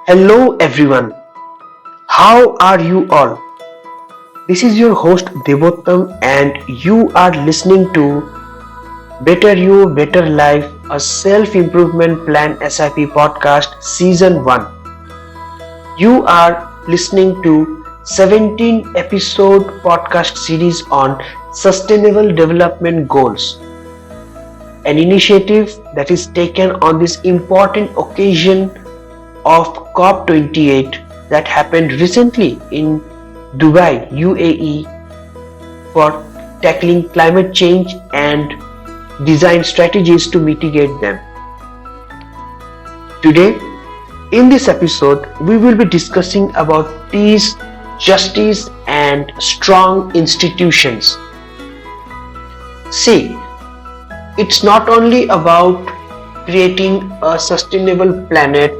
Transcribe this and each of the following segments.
Hello everyone, how are you all? This is your host Devottam and you are listening to Better You, Better Life, a self-improvement plan SIP podcast season 1. You are listening to 17 episode podcast series on sustainable development goals, an initiative that is taken on this important occasion of COP28 that happened recently in Dubai, UAE, for tackling climate change and design strategies to mitigate them. Today, in this episode, we will be discussing about peace, justice, and strong institutions. See, it's not only about creating a sustainable planet.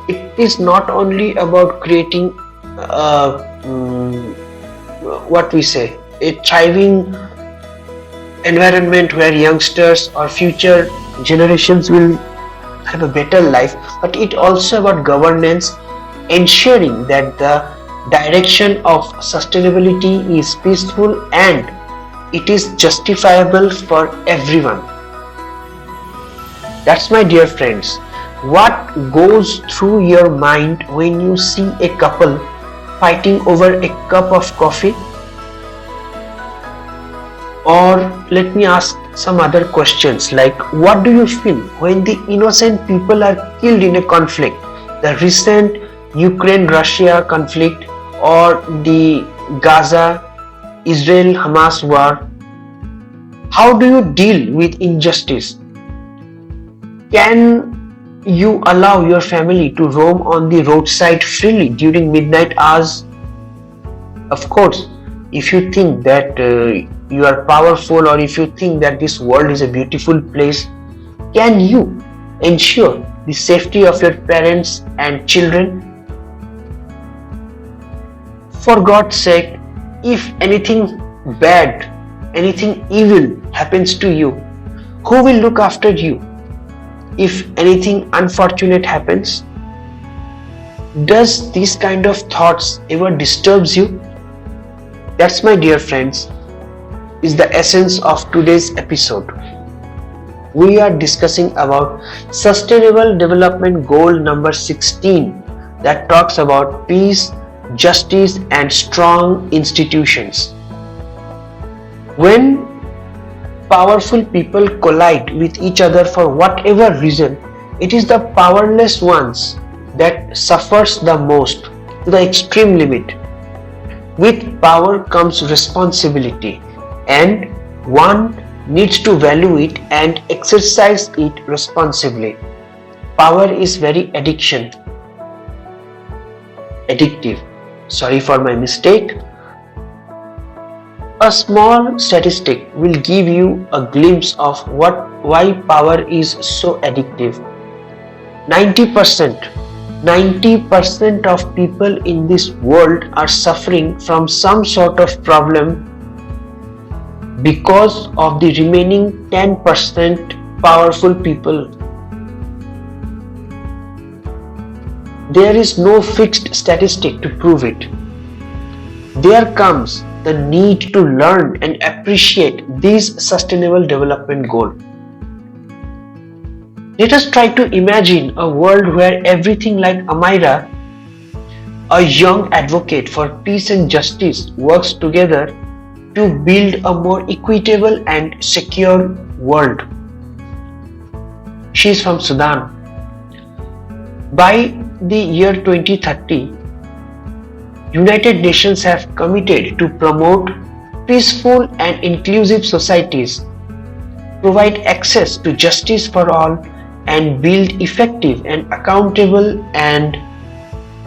It is not only about creating a thriving environment where youngsters or future generations will have a better life, but it also about governance, ensuring that the direction of sustainability is peaceful and it is justifiable for everyone. That's my dear friends. What goes through your mind when you see a couple fighting over a cup of coffee? Or let me ask some other questions like, what do you feel when the innocent people are killed in a conflict? The recent Ukraine-Russia conflict or the Gaza-Israel-Hamas war. How do you deal with injustice? Can you allow your family to roam on the roadside freely during midnight hours? Of course, if you think that you are powerful or if you think that this world is a beautiful place, can you ensure the safety of your parents and children? For God's sake, if anything bad, anything evil happens to you, who will look after you? If anything unfortunate happens, does these kind of thoughts ever disturbs you? That's, my dear friends, is the essence of today's episode. We are discussing about Sustainable Development Goal number 16 that talks about peace, justice and strong institutions. When powerful people collide with each other for whatever reason, it is the powerless ones that suffers the most to the extreme limit. With power comes responsibility, and one needs to value it and exercise it responsibly. Power is very addictive. Sorry for my mistake. A small statistic will give you a glimpse of why power is so addictive. 90% of people in this world are suffering from some sort of problem because of the remaining 10% powerful people. There is no fixed statistic to prove it. There comes the need to learn and appreciate these sustainable development goals. Let us try to imagine a world where everything like Amira, a young advocate for peace and justice, works together to build a more equitable and secure world. She is from Sudan. By the year 2030, United Nations have committed to promote peaceful and inclusive societies, provide access to justice for all, and build effective and accountable and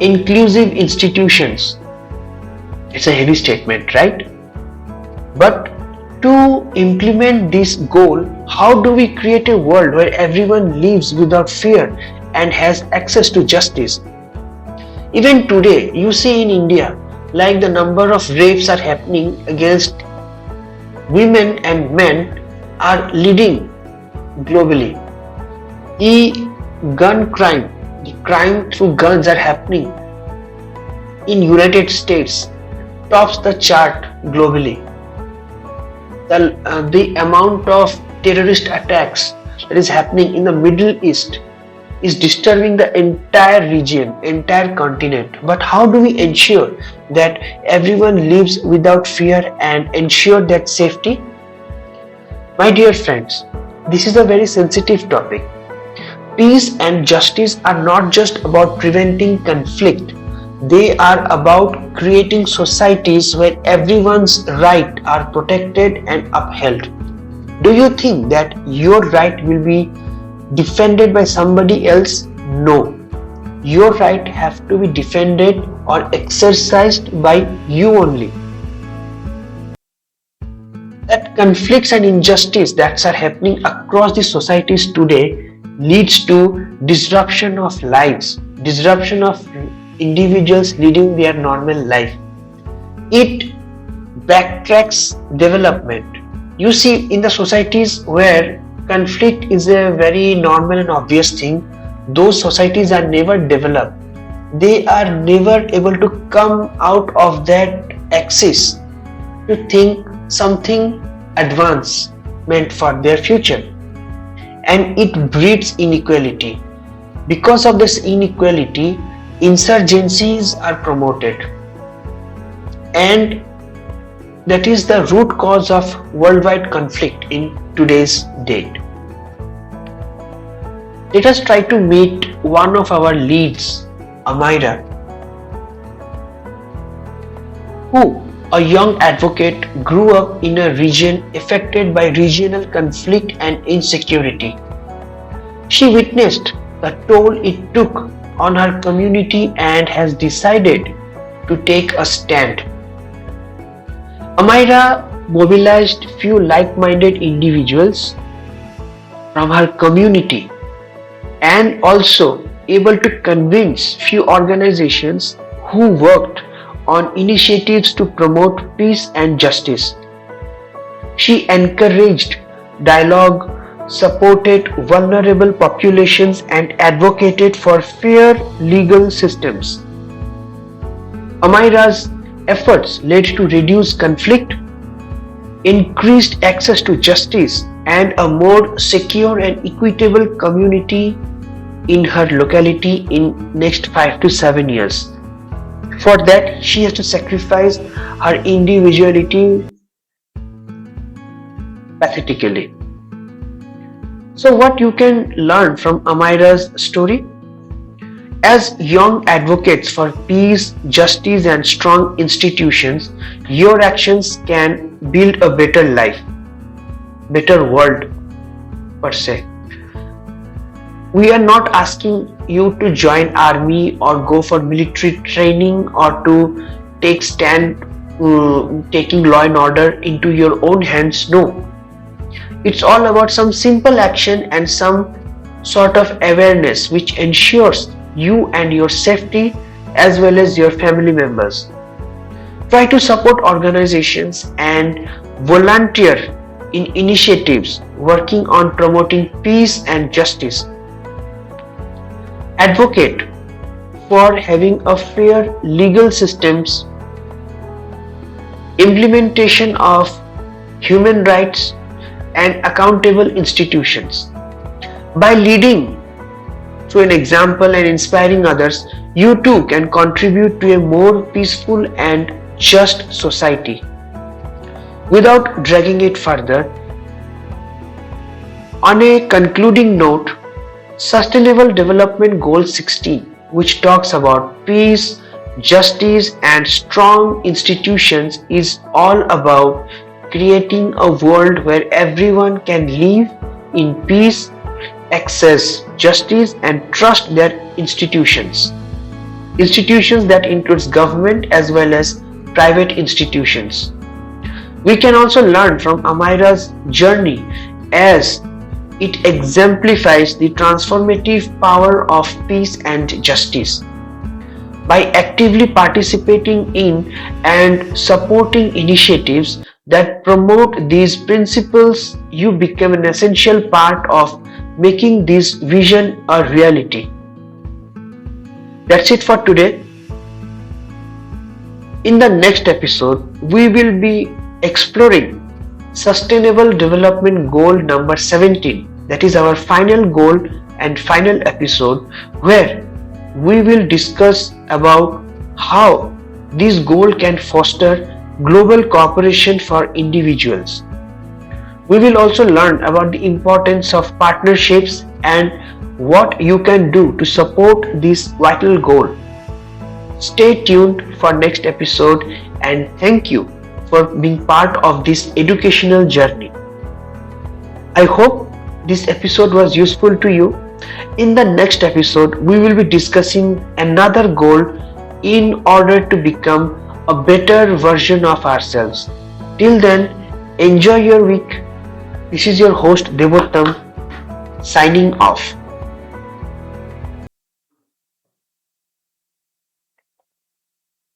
inclusive institutions. It's a heavy statement, right? But to implement this goal, how do we create a world where everyone lives without fear and has access to justice? Even today, you see in India, like the number of rapes are happening against women and men are leading globally. The gun crime The crime through guns are happening in United States tops the chart globally. The amount of terrorist attacks that is happening in the Middle East is disturbing the entire region, entire continent. But how do we ensure that everyone lives without fear and ensure that safety? My dear friends, this is a very sensitive topic. Peace and justice are not just about preventing conflict. They are about creating societies where everyone's rights are protected and upheld. Do you think that your right will be defended by somebody else? No. Your right have to be defended or exercised by you only. That conflicts and injustice that are happening across the societies today leads to disruption of lives, disruption of individuals leading their normal life. It backtracks development. You see, in the societies where conflict is a very normal and obvious thing, those societies are never developed. They are never able to come out of that axis to think something advanced meant for their future, and it breeds inequality. Because of this inequality, insurgencies are promoted, and that is the root cause of worldwide conflict in today's date. Let us try to meet one of our leads, Amira, who, a young advocate, grew up in a region affected by regional conflict and insecurity. She witnessed the toll it took on her community and has decided to take a stand. Amira mobilized few like-minded individuals from her community and also able to convince few organizations who worked on initiatives to promote peace and justice. She encouraged dialogue, supported vulnerable populations, and advocated for fair legal systems. Amira's efforts led to reduced conflict, increased access to justice, and a more secure and equitable community in her locality in next 5 to 7 years. For that, she has to sacrifice her individuality pathetically. So what you can learn from Amira's story? As young advocates for peace, justice, and strong institutions, your actions can build a better life, better world per se. We are not asking you to join army or go for military training or to take stand taking law and order into your own hands. No. It's all about some simple action and some sort of awareness which ensures you and your safety as well as your family members. Try to support organizations and volunteer in initiatives working on promoting peace and justice. Advocate for having a fair legal systems, implementation of human rights, and accountable institutions. By leading through an example and inspiring others, you too can contribute to a more peaceful and just society. Without dragging it further, on a concluding note, Sustainable Development Goal 16, which talks about peace, justice, and strong institutions, is all about creating a world where everyone can live in peace, access justice, and trust their institutions. Institutions that includes government as well as private institutions. We can also learn from Amira's journey as it exemplifies the transformative power of peace and justice. By actively participating in and supporting initiatives that promote these principles, you become an essential part of making this vision a reality. That's it for today. In the next episode, we will be exploring Sustainable Development Goal number 17. That is our final goal and final episode, where we will discuss about how this goal can foster global cooperation for individuals. We will also learn about the importance of partnerships and what you can do to support this vital goal. Stay tuned for next episode, and thank you for being part of this educational journey. I hope this episode was useful to you. In the next episode, we will be discussing another goal in order to become a better version of ourselves. Till then, enjoy your week. This is your host Devottam signing off.